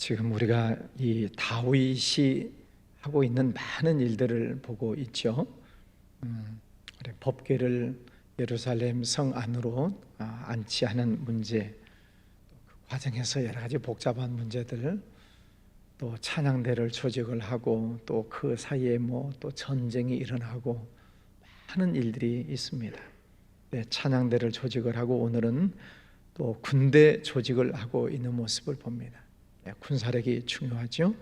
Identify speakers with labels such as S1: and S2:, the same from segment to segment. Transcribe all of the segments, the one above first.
S1: 지금 우리가 이 다윗이 하고 있는 많은 일들을 보고 있죠. 법궤를 예루살렘 성 안으로 안치하는 문제, 그 과정에서 여러 가지 복잡한 문제들, 또 찬양대를 조직을 하고 또 그 사이에 또 전쟁이 일어나고 많은 일들이 있습니다. 찬양대를 조직을 하고 오늘은 또 군대 조직을 하고 있는 모습을 봅니다. 군사력이 중요하죠.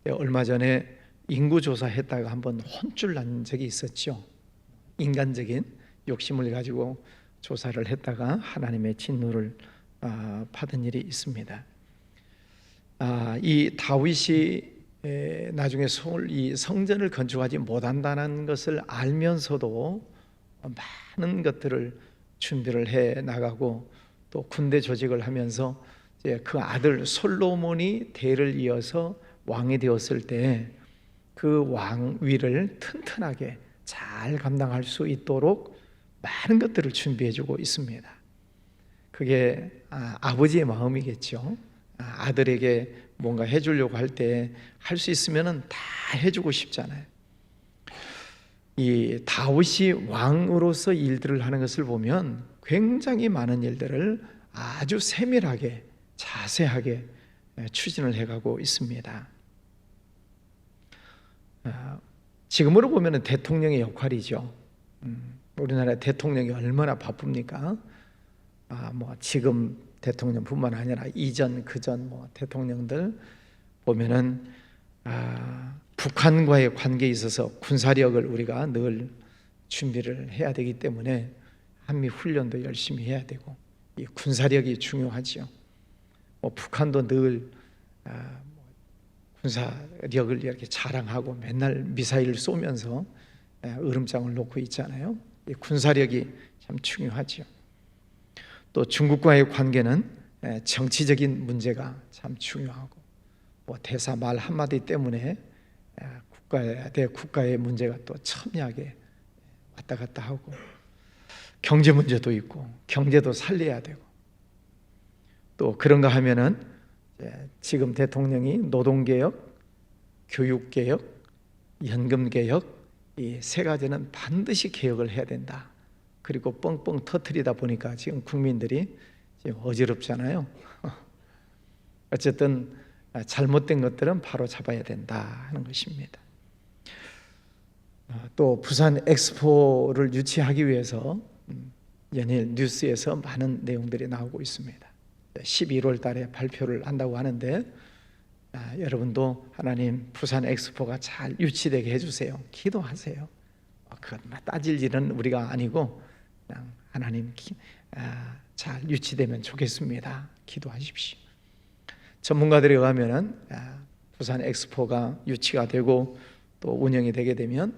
S1: 얼마 전에 인구조사했다가 한번 혼쭐 난 적이 있었죠. 인간적인 욕심을 가지고 조사를 했다가 하나님의 진노를 받은 일이 있습니다. 이 다윗이 나중에 이 성전을 건축하지 못한다는 것을 알면서도 많은 것들을 준비를 해 나가고 또 군대 조직을 하면서 그 아들 솔로몬이 대를 이어서 왕이 되었을 때 그 왕위를 튼튼하게 잘 감당할 수 있도록 많은 것들을 준비해 주고 있습니다. 그게 아버지의 마음이겠죠. 아들에게 뭔가 해주려고 할 때 할 수 있으면 다 해주고 싶잖아요. 이 다윗이 왕으로서 일들을 하는 것을 보면 굉장히 많은 일들을 아주 세밀하게 자세하게 추진을 해가고 있습니다. 지금으로 보면 대통령의 역할이죠. 우리나라 대통령이 얼마나 바쁩니까? 지금 대통령뿐만 아니라 이전 그전 대통령들 보면은 북한과의 관계에 있어서 군사력을 우리가 늘 준비를 해야 되기 때문에 한미 훈련도 열심히 해야 되고 이 군사력이 중요하죠. 북한도 늘 군사력을 이렇게 자랑하고 맨날 미사일을 쏘면서 으름장을 놓고 있잖아요. 이 군사력이 참 중요하죠. 또 중국과의 관계는 정치적인 문제가 참 중요하고 대사 말 한마디 때문에 국가의 문제가 또 첨예하게 왔다 갔다 하고 경제 문제도 있고 경제도 살려야 되고 또 그런가 하면은 지금 대통령이 노동개혁, 교육개혁, 연금개혁 이 세 가지는 반드시 개혁을 해야 된다. 그리고 뻥뻥 터뜨리다 보니까 지금 국민들이 지금 어지럽잖아요. 어쨌든 잘못된 것들은 바로 잡아야 된다 하는 것입니다. 또 부산 엑스포를 유치하기 위해서 연일 뉴스에서 많은 내용들이 나오고 있습니다. 11월 달에 발표를 한다고 하는데 여러분도 하나님 부산 엑스포가 잘 유치되게 해주세요. 기도하세요. 그건 따질 일은 우리가 아니고 그냥 하나님 잘 유치되면 좋겠습니다. 기도하십시오. 전문가들에 의하면은 부산 엑스포가 유치가 되고 또 운영이 되게 되면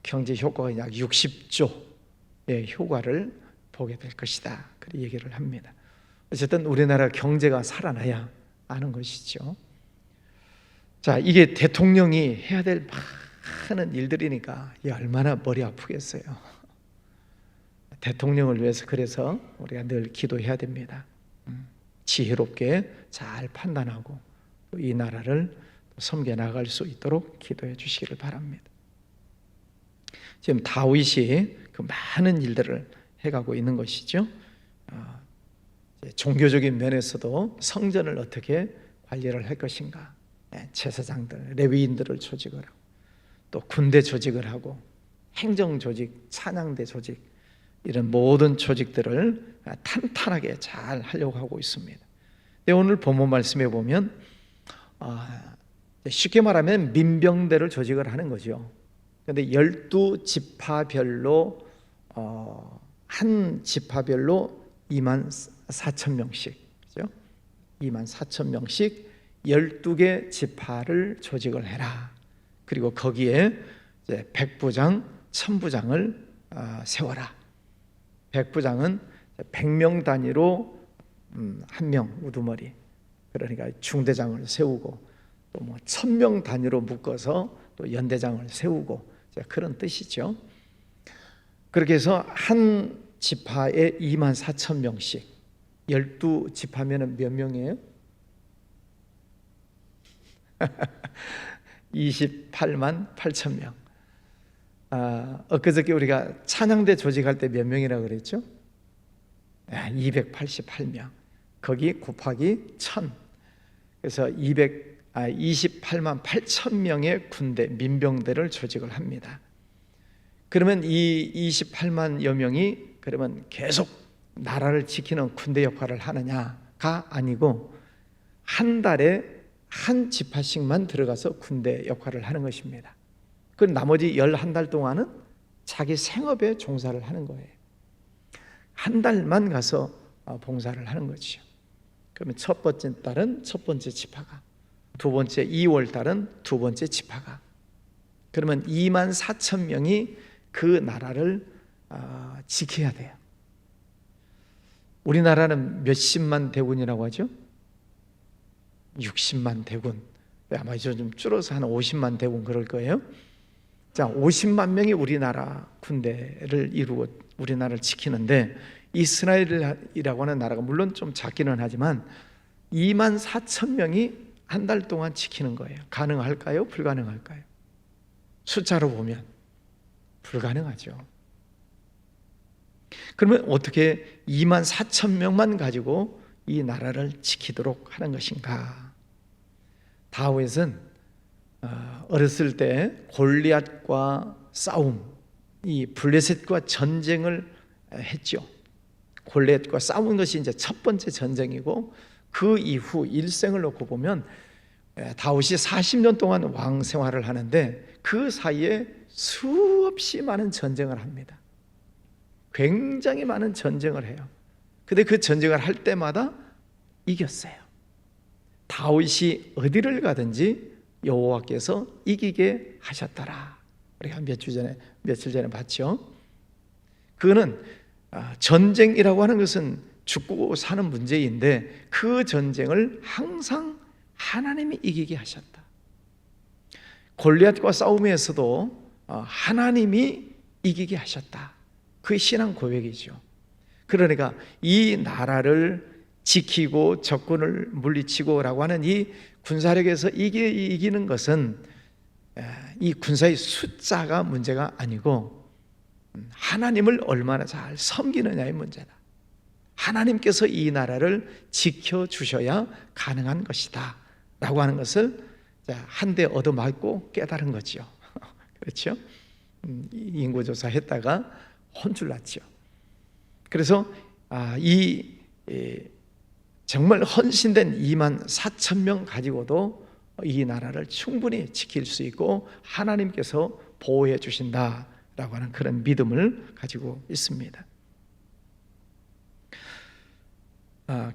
S1: 경제 효과가 약 60조의 효과를 보게 될 것이다. 그렇게 얘기를 합니다. 어쨌든 우리나라 경제가 살아나야 아는 것이죠. 자, 이게 대통령이 해야 될 많은 일들이니까 얼마나 머리 아프겠어요. 대통령을 위해서 그래서 우리가 늘 기도해야 됩니다. 지혜롭게 잘 판단하고 이 나라를 섬겨 나갈 수 있도록 기도해 주시기를 바랍니다. 지금 다윗이 그 많은 일들을 해가고 있는 것이죠. 종교적인 면에서도 성전을 어떻게 관리를 할 것인가, 제사장들, 레위인들을 조직을 하고 또 군대 조직을 하고 행정 조직, 찬양대 조직 이런 모든 조직들을 탄탄하게 잘 하려고 하고 있습니다. 오늘 본문 말씀에 보면 쉽게 말하면 민병대를 조직을 하는 거죠. 그런데 12지파별로 한 지파별로 24,000명씩, 그죠? 24,000명씩 12개 지파를 조직을 해라. 그리고 거기에 이제 백부장, 천부장을 세워라. 백부장은 100명 단위로 한 명 우두머리, 그러니까 중대장을 세우고 또 1000명 단위로 묶어서 또 연대장을 세우고 그런 뜻이죠. 그렇게 해서 한 지파에 24,000명씩 12지파면은 몇 명이에요? 28만 8천 명. 엊그저께 우리가 찬양대 조직할 때 몇 명이라고 그랬죠? 288명. 거기 곱하기 1000. 그래서 28만 8천 명의 군대, 민병대를 조직을 합니다. 그러면 이 28만여 명이 그러면 계속 나라를 지키는 군대 역할을 하느냐가 아니고 한 달에 한 지파씩만 들어가서 군대 역할을 하는 것입니다. 그 나머지 11달 동안은 자기 생업에 종사를 하는 거예요. 한 달만 가서 봉사를 하는 거죠. 그러면 첫 번째 달은 첫 번째 지파가, 두 번째 2월 달은 두 번째 지파가. 그러면 2만 4천 명이 그 나라를 지켜야 돼요. 우리나라는 몇십만 대군이라고 하죠? 60만 대군. 아마 좀 줄어서 한 50만 대군 그럴 거예요. 자, 50만 명이 우리나라 군대를 이루고 우리나라를 지키는데, 이스라엘이라고 하는 나라가 물론 좀 작기는 하지만 2만 4천 명이 한 달 동안 지키는 거예요. 가능할까요? 불가능할까요? 숫자로 보면 불가능하죠. 그러면 어떻게 2만 4천 명만 가지고 이 나라를 지키도록 하는 것인가? 다윗은 어렸을 때 골리앗과 싸움, 이 블레셋과 전쟁을 했죠. 골리앗과 싸운 것이 이제 첫 번째 전쟁이고, 그 이후 일생을 놓고 보면 다윗이 40년 동안 왕 생활을 하는데 그 사이에 수없이 많은 전쟁을 합니다. 굉장히 많은 전쟁을 해요. 근데 그 전쟁을 할 때마다 이겼어요. 다윗이 어디를 가든지 여호와께서 이기게 하셨더라. 우리가 며칠 전에 봤죠. 그거는 전쟁이라고 하는 것은 죽고 사는 문제인데 그 전쟁을 항상 하나님이 이기게 하셨다. 골리앗과 싸움에서도 하나님이 이기게 하셨다. 그게 신앙 고백이죠. 그러니까 이 나라를 지키고 적군을 물리치고라고 하는 이 군사력에서 이기는 것은 이 군사의 숫자가 문제가 아니고 하나님을 얼마나 잘 섬기느냐의 문제다. 하나님께서 이 나라를 지켜주셔야 가능한 것이다 라고 하는 것을 한 대 얻어맞고 깨달은 거죠. 그렇죠? 인구조사 했다가 혼쭐 났죠. 그래서 정말 헌신된 2만 4천 명 가지고도 이 나라를 충분히 지킬 수 있고 하나님께서 보호해 주신다라고 하는 그런 믿음을 가지고 있습니다.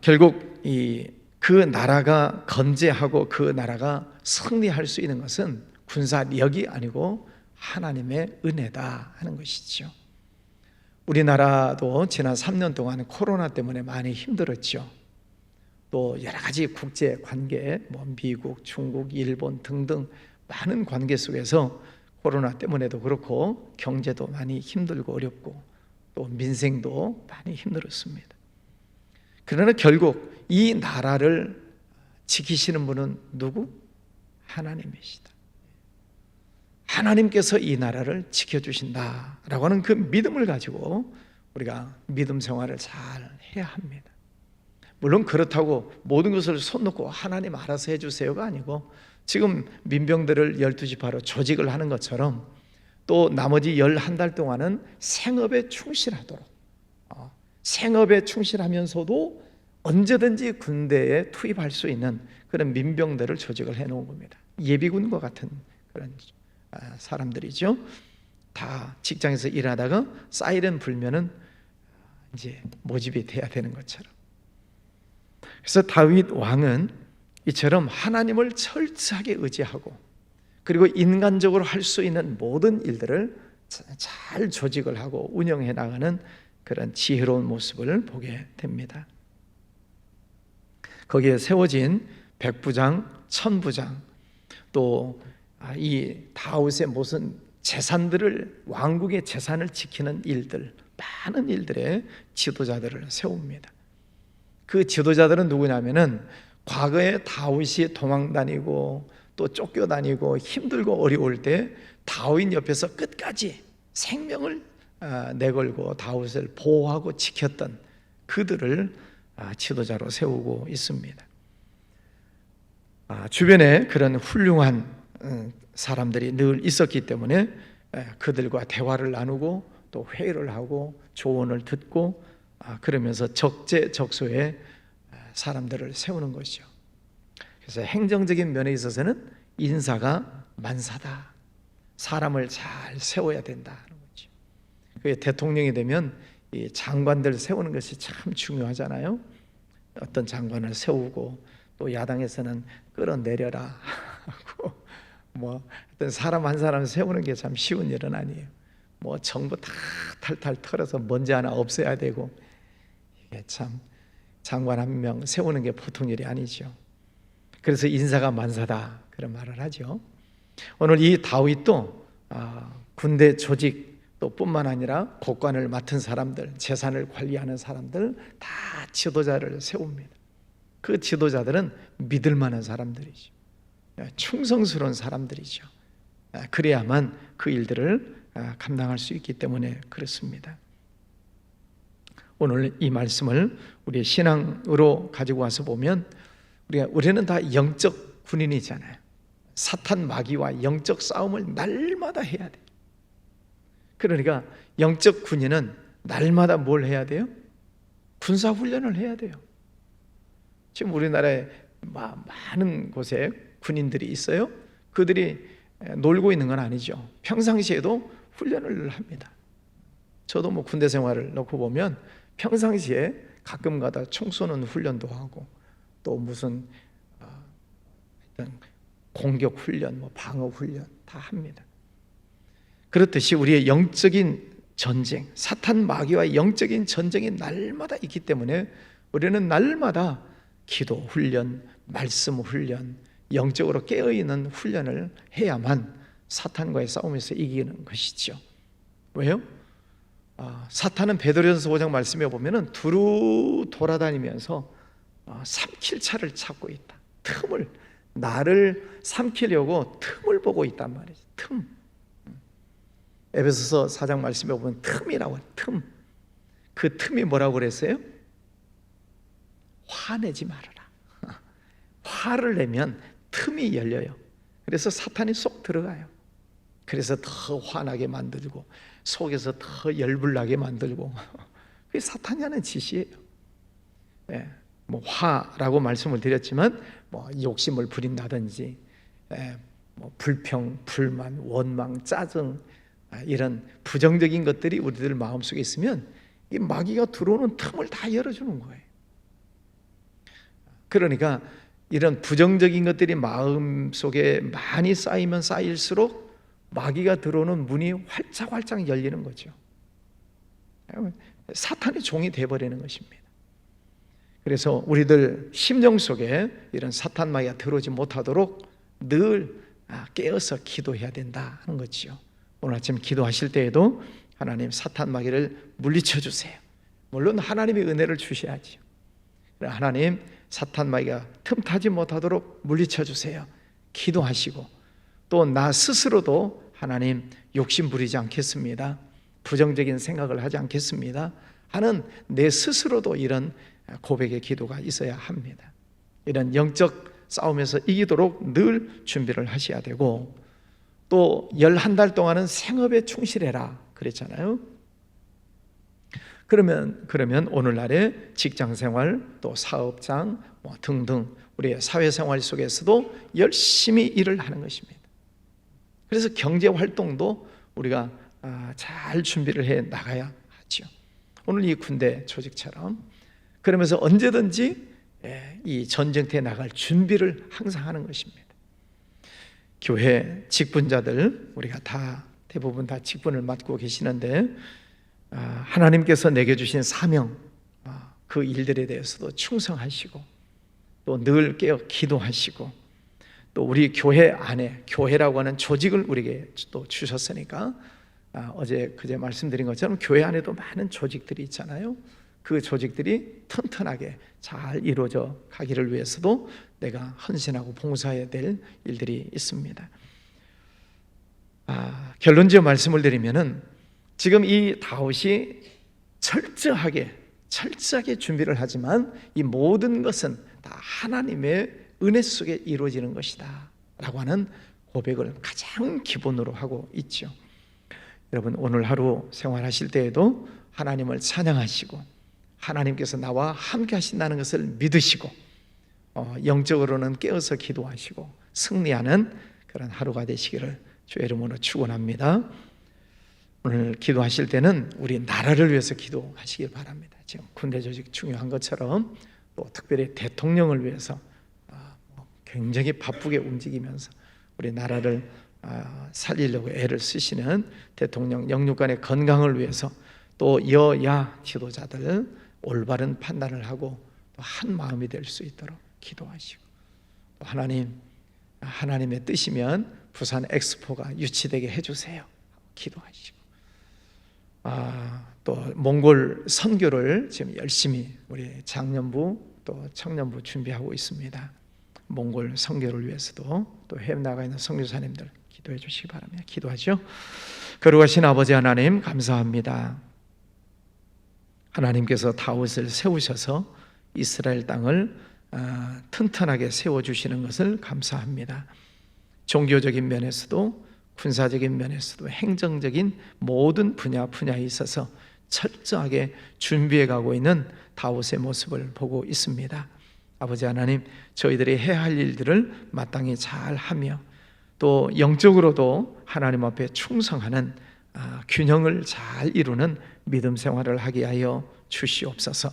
S1: 결국 그 나라가 건재하고 그 나라가 승리할 수 있는 것은 군사력이 아니고 하나님의 은혜다 하는 것이죠. 우리나라도 지난 3년 동안 코로나 때문에 많이 힘들었죠. 또 여러 가지 국제 관계, 미국, 중국, 일본 등등 많은 관계 속에서 코로나 때문에도 그렇고 경제도 많이 힘들고 어렵고 또 민생도 많이 힘들었습니다. 그러나 결국 이 나라를 지키시는 분은 누구? 하나님이시다. 하나님께서 이 나라를 지켜주신다라고 하는 그 믿음을 가지고 우리가 믿음 생활을 잘 해야 합니다. 물론 그렇다고 모든 것을 손 놓고 하나님 알아서 해주세요가 아니고, 지금 민병대를 12지파로 조직을 하는 것처럼 또 나머지 11달 동안은 생업에 충실하도록, 생업에 충실하면서도 언제든지 군대에 투입할 수 있는 그런 민병대를 조직을 해놓은 겁니다. 예비군과 같은 그런 사람들이죠. 다 직장에서 일하다가 사이렌 불면은 이제 모집이 돼야 되는 것처럼. 그래서 다윗 왕은 이처럼 하나님을 철저하게 의지하고 그리고 인간적으로 할 수 있는 모든 일들을 잘 조직을 하고 운영해 나가는 그런 지혜로운 모습을 보게 됩니다. 거기에 세워진 백부장, 천부장, 또 이 다윗의 무슨 재산들을, 왕국의 재산을 지키는 일들, 많은 일들의 지도자들을 세웁니다. 그 지도자들은 누구냐면은 과거에 다윗이 도망다니고 또 쫓겨다니고 힘들고 어려울 때 다윗 옆에서 끝까지 생명을 내걸고 다윗을 보호하고 지켰던 그들을 지도자로 세우고 있습니다. 주변에 그런 훌륭한 사람들이 늘 있었기 때문에 그들과 대화를 나누고 또 회의를 하고 조언을 듣고 그러면서 적재적소에 사람들을 세우는 것이죠. 그래서 행정적인 면에 있어서는 인사가 만사다. 사람을 잘 세워야 된다는 거죠. 대통령이 되면 이 장관들 세우는 것이 참 중요하잖아요. 어떤 장관을 세우고 또 야당에서는 끌어내려라 하고 어떤 사람 한 사람 세우는 게 참 쉬운 일은 아니에요. 정부 다 탈탈 털어서 먼지 하나 없애야 되고, 이게 참 장관 한 명 세우는 게 보통 일이 아니죠. 그래서 인사가 만사다 그런 말을 하죠. 오늘 이 다윗도 군대 조직 또 뿐만 아니라 국관을 맡은 사람들, 재산을 관리하는 사람들 다 지도자를 세웁니다. 그 지도자들은 믿을 만한 사람들이죠. 충성스러운 사람들이죠. 그래야만 그 일들을 감당할 수 있기 때문에 그렇습니다. 오늘 이 말씀을 우리의 신앙으로 가지고 와서 보면 우리는 다 영적 군인이잖아요. 사탄 마귀와 영적 싸움을 날마다 해야 돼요. 그러니까 영적 군인은 날마다 뭘 해야 돼요? 군사훈련을 해야 돼요. 지금 우리나라에 많은 곳에 군인들이 있어요. 그들이 놀고 있는 건 아니죠. 평상시에도 훈련을 합니다. 저도 군대 생활을 놓고 보면 평상시에 가끔가다 총 쏘는 훈련도 하고 또 무슨 공격 훈련, 방어 훈련 다 합니다. 그렇듯이 우리의 영적인 전쟁, 사탄 마귀와의 영적인 전쟁이 날마다 있기 때문에 우리는 날마다 기도 훈련, 말씀 훈련, 영적으로 깨어있는 훈련을 해야만 사탄과의 싸움에서 이기는 것이죠. 왜요? 사탄은 베드로전서 5장 말씀에 보면은 두루 돌아다니면서 삼킬 차를 찾고 있다. 틈을, 나를 삼키려고 틈을 보고 있단 말이죠. 틈. 에베소서 4장 말씀에 보면 틈이라고 해요. 틈. 그 틈이 뭐라고 그랬어요? 화내지 말아라. 화를 내면 틈이 열려요. 그래서 사탄이 쏙 들어가요. 그래서 더 화나게 만들고 속에서 더 열불나게 만들고 그게 사탄이 하는 짓이에요. 화라고 말씀을 드렸지만 욕심을 부린다든지 불평, 불만, 원망, 짜증 이런 부정적인 것들이 우리들 마음속에 있으면 이 마귀가 들어오는 틈을 다 열어주는 거예요. 그러니까 이런 부정적인 것들이 마음속에 많이 쌓이면 쌓일수록 마귀가 들어오는 문이 활짝활짝 열리는 거죠. 사탄의 종이 되어버리는 것입니다. 그래서 우리들 심령 속에 이런 사탄 마귀가 들어오지 못하도록 늘 깨어서 기도해야 된다 하는 거죠. 오늘 아침 기도하실 때에도 하나님 사탄 마귀를 물리쳐 주세요. 물론 하나님의 은혜를 주셔야죠. 하나님 사탄 마귀가 틈타지 못하도록 물리쳐 주세요. 기도하시고 또 나 스스로도 하나님 욕심 부리지 않겠습니다. 부정적인 생각을 하지 않겠습니다 하는 내 스스로도 이런 고백의 기도가 있어야 합니다. 이런 영적 싸움에서 이기도록 늘 준비를 하셔야 되고 또 11달 동안은 생업에 충실해라 그랬잖아요. 그러면 오늘날의 직장생활 또 사업장 등등 우리의 사회생활 속에서도 열심히 일을 하는 것입니다. 그래서 경제활동도 우리가 잘 준비를 해 나가야 하죠. 오늘 이 군대 조직처럼 그러면서 언제든지 이 전쟁터에 나갈 준비를 항상 하는 것입니다. 교회 직분자들 우리가 다 대부분 다 직분을 맡고 계시는데 하나님께서 내게 주신 사명 그 일들에 대해서도 충성하시고 또 늘 깨어 기도하시고 또 우리 교회 안에 교회라고 하는 조직을 우리에게 또 주셨으니까 어제 그제 말씀드린 것처럼 교회 안에도 많은 조직들이 있잖아요. 그 조직들이 튼튼하게 잘 이루어져 가기를 위해서도 내가 헌신하고 봉사해야 될 일들이 있습니다. 결론지어 말씀을 드리면은 지금 이 다윗이 철저하게 준비를 하지만 이 모든 것은 다 하나님의 은혜 속에 이루어지는 것이다 라고 하는 고백을 가장 기본으로 하고 있죠. 여러분, 오늘 하루 생활하실 때에도 하나님을 찬양하시고 하나님께서 나와 함께 하신다는 것을 믿으시고 영적으로는 깨어서 기도하시고 승리하는 그런 하루가 되시기를 주의 이름으로 축원합니다. 오늘 기도하실 때는 우리 나라를 위해서 기도하시길 바랍니다. 지금 군대 조직 중요한 것처럼 또 특별히 대통령을 위해서 굉장히 바쁘게 움직이면서 우리 나라를 살리려고 애를 쓰시는 대통령 영육간의 건강을 위해서 또 여야 지도자들 올바른 판단을 하고 또 한 마음이 될 수 있도록 기도하시고, 또 하나님의 뜻이면 부산 엑스포가 유치되게 해주세요 기도하시고, 또 몽골 선교를 지금 열심히 우리 장년부 또 청년부 준비하고 있습니다. 몽골 선교를 위해서도 또 해외 나가 있는 선교사님들 기도해 주시기 바랍니다. 기도하죠. 거룩하신 아버지 하나님, 감사합니다. 하나님께서 다윗을 세우셔서 이스라엘 땅을 튼튼하게 세워주시는 것을 감사합니다. 종교적인 면에서도 군사적인 면에서도 행정적인 모든 분야에 있어서 철저하게 준비해 가고 있는 다윗의 모습을 보고 있습니다. 아버지 하나님, 저희들이 해야 할 일들을 마땅히 잘 하며 또 영적으로도 하나님 앞에 충성하는 균형을 잘 이루는 믿음 생활을 하게 하여 주시옵소서.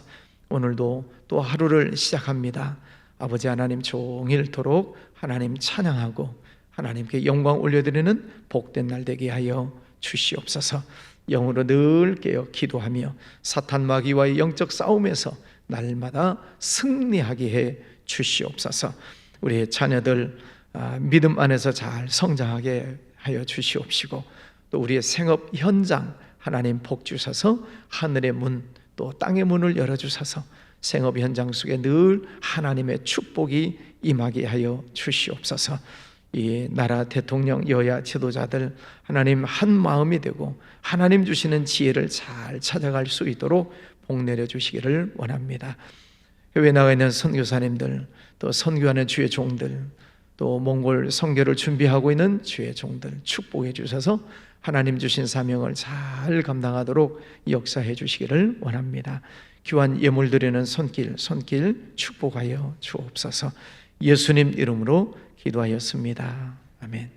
S1: 오늘도 또 하루를 시작합니다. 아버지 하나님, 종일토록 하나님 찬양하고 하나님께 영광 올려드리는 복된 날 되게 하여 주시옵소서. 영으로 늘 깨어 기도하며 사탄 마귀와의 영적 싸움에서 날마다 승리하게 해 주시옵소서. 우리의 자녀들 믿음 안에서 잘 성장하게 하여 주시옵시고, 또 우리의 생업 현장 하나님 복 주셔서 하늘의 문 또 땅의 문을 열어주셔서 생업 현장 속에 늘 하나님의 축복이 임하게 하여 주시옵소서. 이 나라 대통령 여야 지도자들 하나님 한 마음이 되고 하나님 주시는 지혜를 잘 찾아갈 수 있도록 복 내려 주시기를 원합니다. 해외 나가 있는 선교사님들, 또 선교하는 주의 종들, 또 몽골 선교를 준비하고 있는 주의 종들 축복해 주셔서 하나님 주신 사명을 잘 감당하도록 역사해 주시기를 원합니다. 귀한 예물 드리는 손길 축복하여 주옵소서. 예수님 이름으로 기도하였습니다. 아멘.